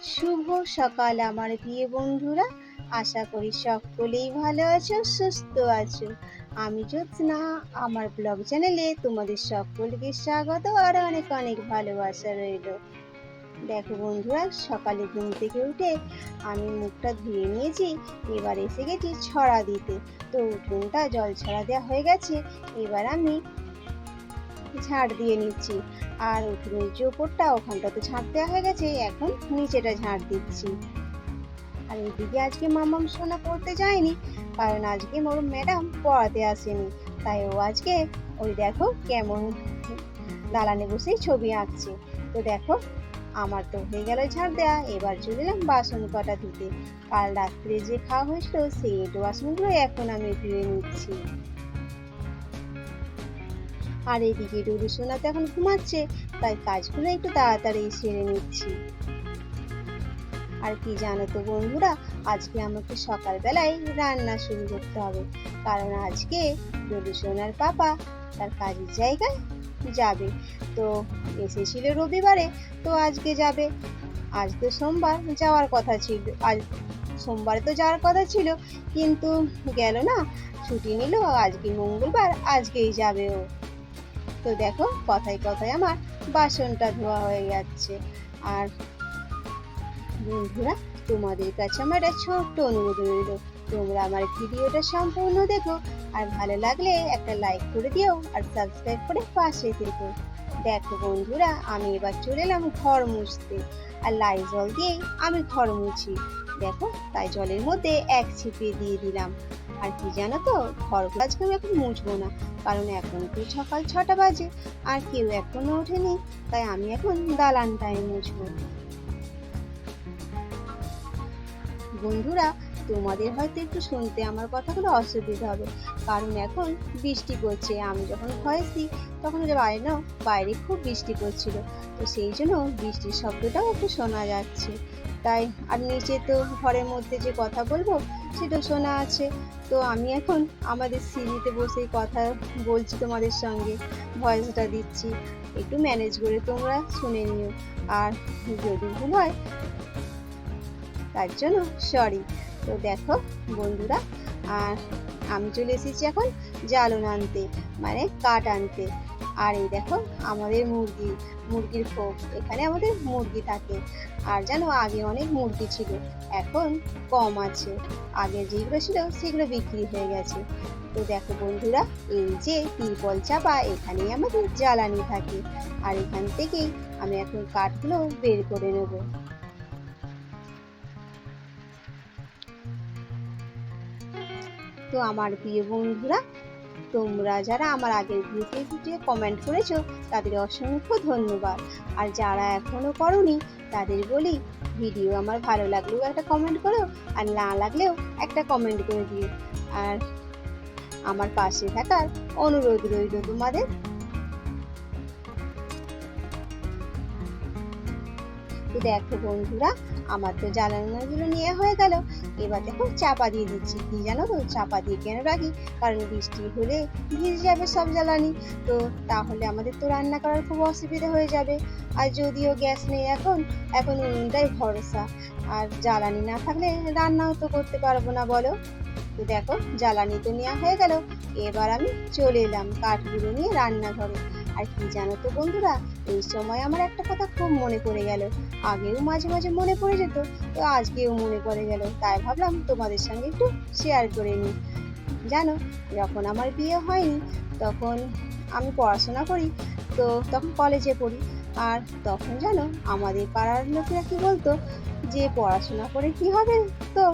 শুভ সকাল আমার প্রিয় বন্ধুরা। আশা করি সকলেই ভালো আছো, সুস্থ আছো। আমি জ্যোৎস্না, আমার ব্লগ চ্যানেলে তোমাদের সকলকে স্বাগত আর অনেক অনেক ভালোবাসা রইল। দেখো বন্ধুরা, সকালে ঘুম থেকে উঠে আমি মুখটা ধুয়ে নিয়েছি, এবার এসে গেছি ছড়া দিতে। তো উঠোনটা জল ছড়া দেওয়া হয়ে গেছে, এবার আমি ঝাড় দিয়ে নিচ্ছি। আর উঠোনের যে ওপরটা, ওখানটা তো ঝাড় দেওয়া হয়ে গেছে, এখন নিচেটা ঝাড় দিচ্ছি। আর এদিকে আজকে মামাম সোনা পড়তে যায়নি, কারণ আজকে মোর ম্যাডাম পড়াতে আসেনি। তাই ও আজকে ওই দেখো কেমন দালানে বসেই ছবি আঁকছে। তো দেখো, আমার তো হয়ে গেল ঝাড় দেওয়া, এবার চলে এলাম বাসন কটা ধুতে। কাল রাত্রে যে খাওয়া হয়েছিল সেই এঁটো বাসনগুলো এখন আমি ধুয়ে নিচ্ছি। আর এদিকে ডুডু সোনা তো এখন ঘুমাচ্ছে, তাই কাজগুলো একটু তাড়াতাড়ি সেরে নিচ্ছি। আর কি জানো তো বন্ধুরা, আজকে আমাকে সকালবেলায় রান্না শুরু করতে হবে, কারণ আজকে ডুডু সোনার পাপা তার কাজের জায়গায় যাবে। তো এসেছিল রবিবারে, তো আজকে যাবে। আজ তো সোমবার, যাওয়ার কথা ছিল, আজ সোমবারে তো যাওয়ার কথা ছিল, কিন্তু গেল না, ছুটি নিল। আজকে মঙ্গলবার, আজকেই যাবে ও। তো দেখো, কথায় কথায় আমার বাসনটা ধোয়া হয়ে যাচ্ছে। আর বন্ধুরা, তোমাদের কাছে আমার একটা ছোট্ট অনুরোধ রইল, তোমরা আমার ভিডিওটা সম্পূর্ণ দেখো, আর ভালো লাগলে একটা লাইক করে দিও আর সাবস্ক্রাইব করে পাশে থেকো। দেখো বন্ধুরা, আমি এবার চলে এলাম ঘর মুছতে, আর লাইজল দিয়েই আমি ঘর মুছি। দেখো, তাই জলের মধ্যে এক ছিপে দিয়ে দিলাম। আর কি জানো তো, ঘরগুলো আজকে আমি এখন মুছবো না, কারণ এখন তো সকাল 6টা বাজে আর কেউ এখনো ওঠেনি। তাই আমি এখন দালানটায় মুছবো। বন্ধুরা, তোমাদের হয়তো একটু শুনতে আমার কথাগুলো অসুবিধা হবে, কারণ এখন বৃষ্টি পড়ছে। আমি যখন ভয়েস দিই তখন বাইরে খুব বৃষ্টি পড়ছিল, তো সেই জন্য বৃষ্টির শব্দটাও একটু শোনা যাচ্ছে। তাই আর নিচে তো ঘরের মধ্যে যে কথা বলবো সেটা শোনা আছে। তো আমি এখন আমাদের সিঁড়িতে বসেই কথা বলছি, তোমাদের সঙ্গে ভয়েসটা দিচ্ছি। একটু ম্যানেজ করে তোমরা শুনে নিও, আর যদি ভুল হয় তার জন্য সরি। তো দেখো বন্ধুরা, আর আমি চলে এসেছি এখন জ্বালন আনতে, মানে কাঠ আনতে। আর এই দেখো আমাদের মুরগির খোপ, এখানে আমাদের মুরগি থাকে। আর জানো, আগে অনেক মুরগি ছিল, এখন কম আছে। আগে যেগুলো ছিল সেগুলো বিক্রি হয়ে গেছে। তো দেখো বন্ধুরা, এই যে তিরপল চাপা, এখানেই আমাদের জ্বালানি থাকে। আর এখান থেকেই আমি এখন কাঠগুলো বের করে নেবো। তো আমার প্রিয় বন্ধুরা, তোমরা যারা আমার আগের ভিডিও কমেন্ট করেছো তাদের অসংখ্য ধন্যবাদ। আর যারা এখনো করোনি তাদের বলি, ভিডিও আমার ভালো লাগলেও একটা কমেন্ট করো, আর না লাগলেও একটা কমেন্ট করে দিও। আর আমার পাশে থাকার অনুরোধ রইল তোমাদের। তো দেখো বন্ধুরা, আমার তো জ্বালানোগুলো নিয়ে হয়ে গেল। এবার দেখো চাপা দিয়ে দিচ্ছি। কি জানো তো, চাপা দিয়ে কেন রাখি, কারণ বৃষ্টি হলে ভিজে যাবে সব জ্বালানি, তো তাহলে আমাদের তো রান্না করার খুব অসুবিধা হয়ে যাবে। আর যদিও গ্যাস নেই এখন, এখন উনুনটাই ভরসা। আর জ্বালানি না থাকলে রান্নাও তো করতে পারবো না, বলো। তো দেখো, জ্বালানি তো নেওয়া হয়ে গেল, এবার আমি চলে এলাম কাঠগুলো নিয়ে রান্নাঘরে। আর কি জানো তো বন্ধুরা, এই সময় আমার একটা কথা খুব মনে পড়ে গেল। আগেও মাঝে মাঝে মনে পড়ে যেত, তো আজকেও মনে পড়ে গেল, তাই ভাবলাম তোমাদের সঙ্গে একটু শেয়ার করে নিই। জানো, যখন আমার বিয়ে হয়নি তখন আমি পড়াশোনা করি, তো তখন কলেজে পড়ি। আর তখন জানো, আমাদের পাড়ার লোকেরা কি বলতো, যে পড়াশোনা করে কি হবে, তো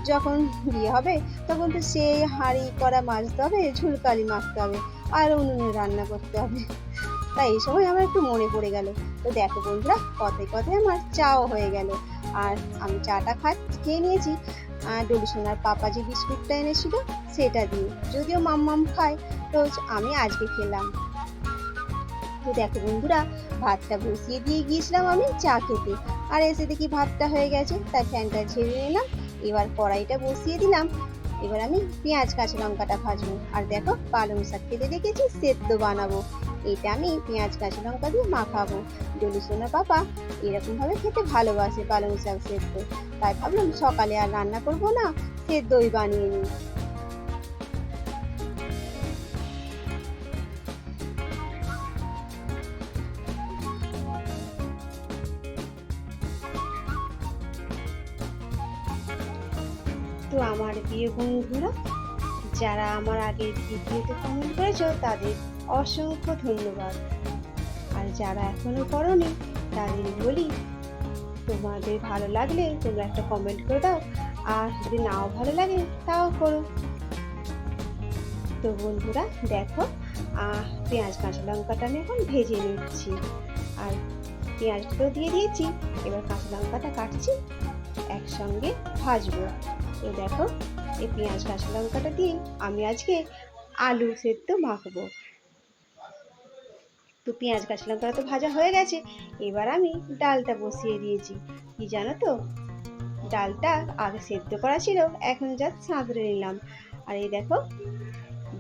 যখন বিয়ে হবে তখন তো সেই হাঁড়ি করা মাজতে হবে, ঝুলকালি মাখতে হবে, আর উনুনে রান্না করতে হবে। তাই এই সময় আমার একটু মনে পড়ে গেল। তো দেখো বন্ধুরা, কথায় কথায় আমার চাও হয়ে গেল। আর আমি চাটা খেয়ে নিয়েছি, ডলু সোনার পাপা যে বিস্কুটটা এনেছিল সেটা দিয়ে, যদিও মাম্মাম খায়, তো আমি আজকে খেলাম। তো দেখো বন্ধুরা, ভাতটা বসিয়ে দিয়ে গিয়েছিলাম আমি চা খেতে, আর এসে দেখি ভাতটা হয়ে গেছে, তাই ফ্যানটা ঝেড়ে নিলাম। এবার কড়াইটা বসিয়ে দিলাম, এবার আমি পেঁয়াজ কাঁচা লঙ্কাটা ভাজবো। আর দেখো, পালং শাক কেটে রেখেছি, সেদ্ধ বানাবো। এটা আমি পেঁয়াজ কাঁচা লঙ্কা দিয়ে মাখাবো। ডলু সোনা পাপা এরকমভাবে খেতে ভালোবাসে পালং শাক সেদ্ধ, তাই ভাবলাম সকালে আর রান্না করবো না, সেদ্ধই বানিয়ে নিই। তো আমার প্রিয় বন্ধুরা, যারা আমার আগের ভিডিওতে কমেন্ট করেছো তাদের অসংখ্য ধন্যবাদ। আর যারা এখনো করোনি তাদের বলি, তোমাদের ভালো লাগলে তোমরা একটা কমেন্ট করে দাও, আর যদি নাও ভালো লাগে তাও করো। তো বন্ধুরা দেখো, পেঁয়াজ কাঁচা লঙ্কাটা আমি এখন ভেজে নিচ্ছি। আর পেঁয়াজটাও দিয়ে দিয়েছি, এবার কাঁচা লঙ্কাটা কাটছি, একসঙ্গে ভাজবো। তো দেখো, এই পেঁয়াজ কাঁচা লঙ্কাটা দিয়ে আমি আজকে আলু সেদ্ধ মাখবো। তো পেঁয়াজ কাঁচা লঙ্কাটা তো ভাজা হয়ে গেছে, এবার আমি ডালটা বসিয়ে দিয়েছি। কি জানো তো, ডালটা আগে সেদ্ধ করা ছিল, এখন জাস্ট সাঁতরে নিলাম। আর এই দেখো,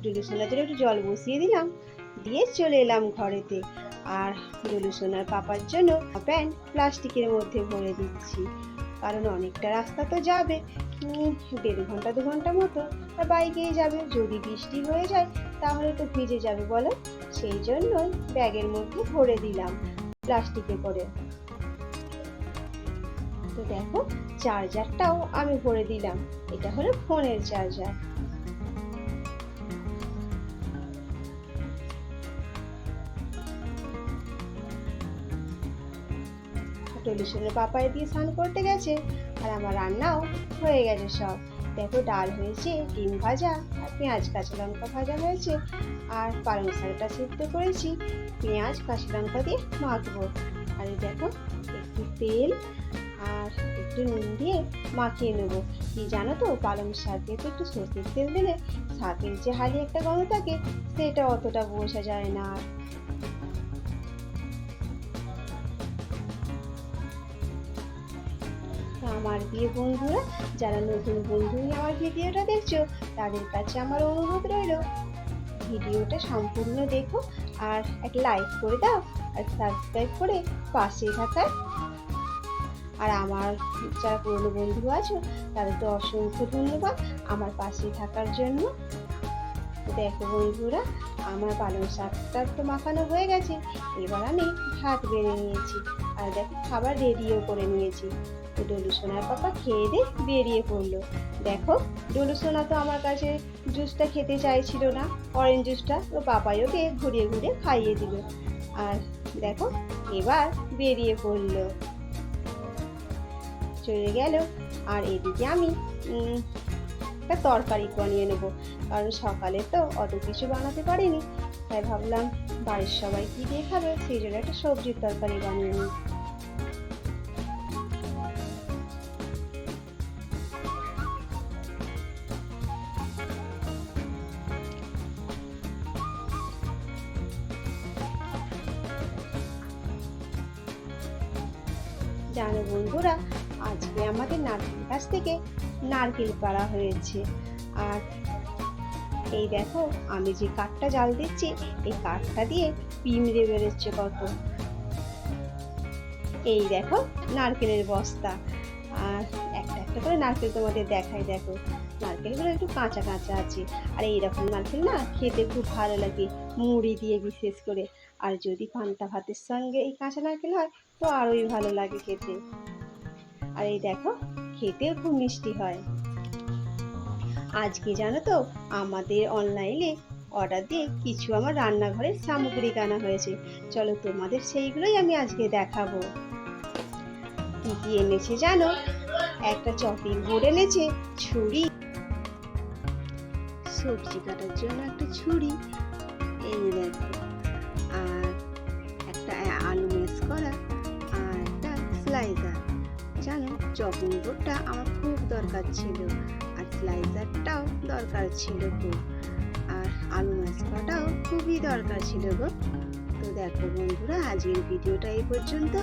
ডুলু সোনার জন্য একটু জল বসিয়ে দিলাম, দিয়ে চলে এলাম ঘরেতে। আর ডুলু সোনার পাপার জন্য প্যান্ট প্লাস্টিকের মধ্যে ভরে দিচ্ছি, কারণ অনেকটা রাস্তা তো যাবে, 1.5 ঘন্টা 2 ঘন্টা মতো, আর বাইকেই যাবে। যদি বৃষ্টি হয়ে যায় তাহলে তো ভিজে যাবে বলো, সেই জন্যই ব্যাগের মধ্যে ভরে দিলাম প্লাস্টিকে করে। তো দেখো, চার্জারটাও আমি ভরে দিলাম, এটা হলো ফোনের চার্জার। ডলু সোনার পাপায় দিয়ে স্নান করতে গেছে, আর আমার রান্নাও হয়ে গেছে সব। দেখো, ডাল হয়েছে, ডিম ভাজা, আর পেঁয়াজ কাঁচা লঙ্কা ভাজা হয়েছে, আর পালং শাকটা সিদ্ধ করেছি, পেঁয়াজ কাঁচা লঙ্কা দিয়ে মাখবো। আর দেখো, একটু তেল আর একটু নুন দিয়ে মাখিয়ে নেবো। কি জানো তো, পালং শাকে তো একটু সর্ষের তেল দিলে শাকের যে হালি একটা গন্ধ থাকে, সেটা অতটা বোঝা যায় না। আমার প্রিয় বন্ধুরা, যারা নতুন বন্ধুই আমার ভিডিওটা দেখছো, তাদের কাছে আমার অনুরোধ রইল, ভিডিওটা সম্পূর্ণ দেখো, আর একটা লাইক করে দাও, আর সাবস্ক্রাইব করে পাশে থাকা। আর আমার যারা পুরনো বন্ধু আছো, তাদের তো অসংখ্য ধন্যবাদ আমার পাশে থাকার জন্য। দেখো বন্ধুরা, আমার পালং শাকটা তো মাখানো হয়ে গেছে, এবার আমি ভাত বেড়ে নিয়েছি, আর দেখো খাবার রেডিও করে নিয়েছি। তো ডলু সোনার পাপা খেয়ে দিয়ে বেরিয়ে পড়লো। দেখো, ডলু সোনা তো আমার কাছে জুসটা খেতে চাইছিল না, অরেঞ্জ জুসটা, তো পাপাই ওকে ঘুরিয়ে ঘুরিয়ে খাইয়ে দিল। আর দেখো, এবার বেরিয়ে পড়লো, চলে গেল। আর এদিকে আমি একটা তরকারি বানিয়ে নেবো, কারণ সকালে তো অত কিছু বানাতে পারিনি, তাই ভাবলাম বাড়ির সবাই কি দিয়ে খাবে, সেই জন্য একটা সবজির তরকারি বানিয়ে নিই। জানো বন্ধুরা, আজকে আমাদের নারকেল গাছ থেকে নারকেল পাড়া হয়েছে। আর এই দেখো, আমি যে কাঠটা জাল দিচ্ছি, এই কাঠটা দিয়ে পিঁমড়ে বেরোচ্ছে কত। এই দেখো নারকেলের বস্তা, আর একটা একটা করে নারকেল তোমাদের দেখাই। দেখো, নারকেলগুলো একটু কাঁচা কাঁচা আছে, আর এইরকম নারকেল না খেতে খুব ভালো লাগে, মুড়ি দিয়ে বিশেষ করে। আর যদি পান্তা ভাতের সঙ্গে এই কাঁচা নারকেল হয় তো আরোই ভালো লাগে খেতে। আর এই দেখো, খেতেও খুব মিষ্টি হয়। আজকে জানো তো, আমাদের অনলাইনে অর্ডার দিয়ে কিছু আমার রান্নাঘরের সামগ্রী আনা হয়েছে, চলো তোমাদের সেইগুলোই আমি আজকে দেখাবো। কি কি এনেছে জানো? একটা চপিং বোর্ড এনেছে, ছুরি, সবজি কাটার জন্য একটা ছুরি, এই দেখো, আর একটা আলু ম্যাশ করা, আর একটা স্লাইসার। জানো, চপিং বোর্ডটা আমার খুব দরকার ছিল, আর স্লাইসারটাও দরকার ছিল খুব, আর আলু ম্যাশ করাটাও খুবই দরকার ছিল গো। তো দেখো বন্ধুরা, আজকের ভিডিওটা এই পর্যন্ত।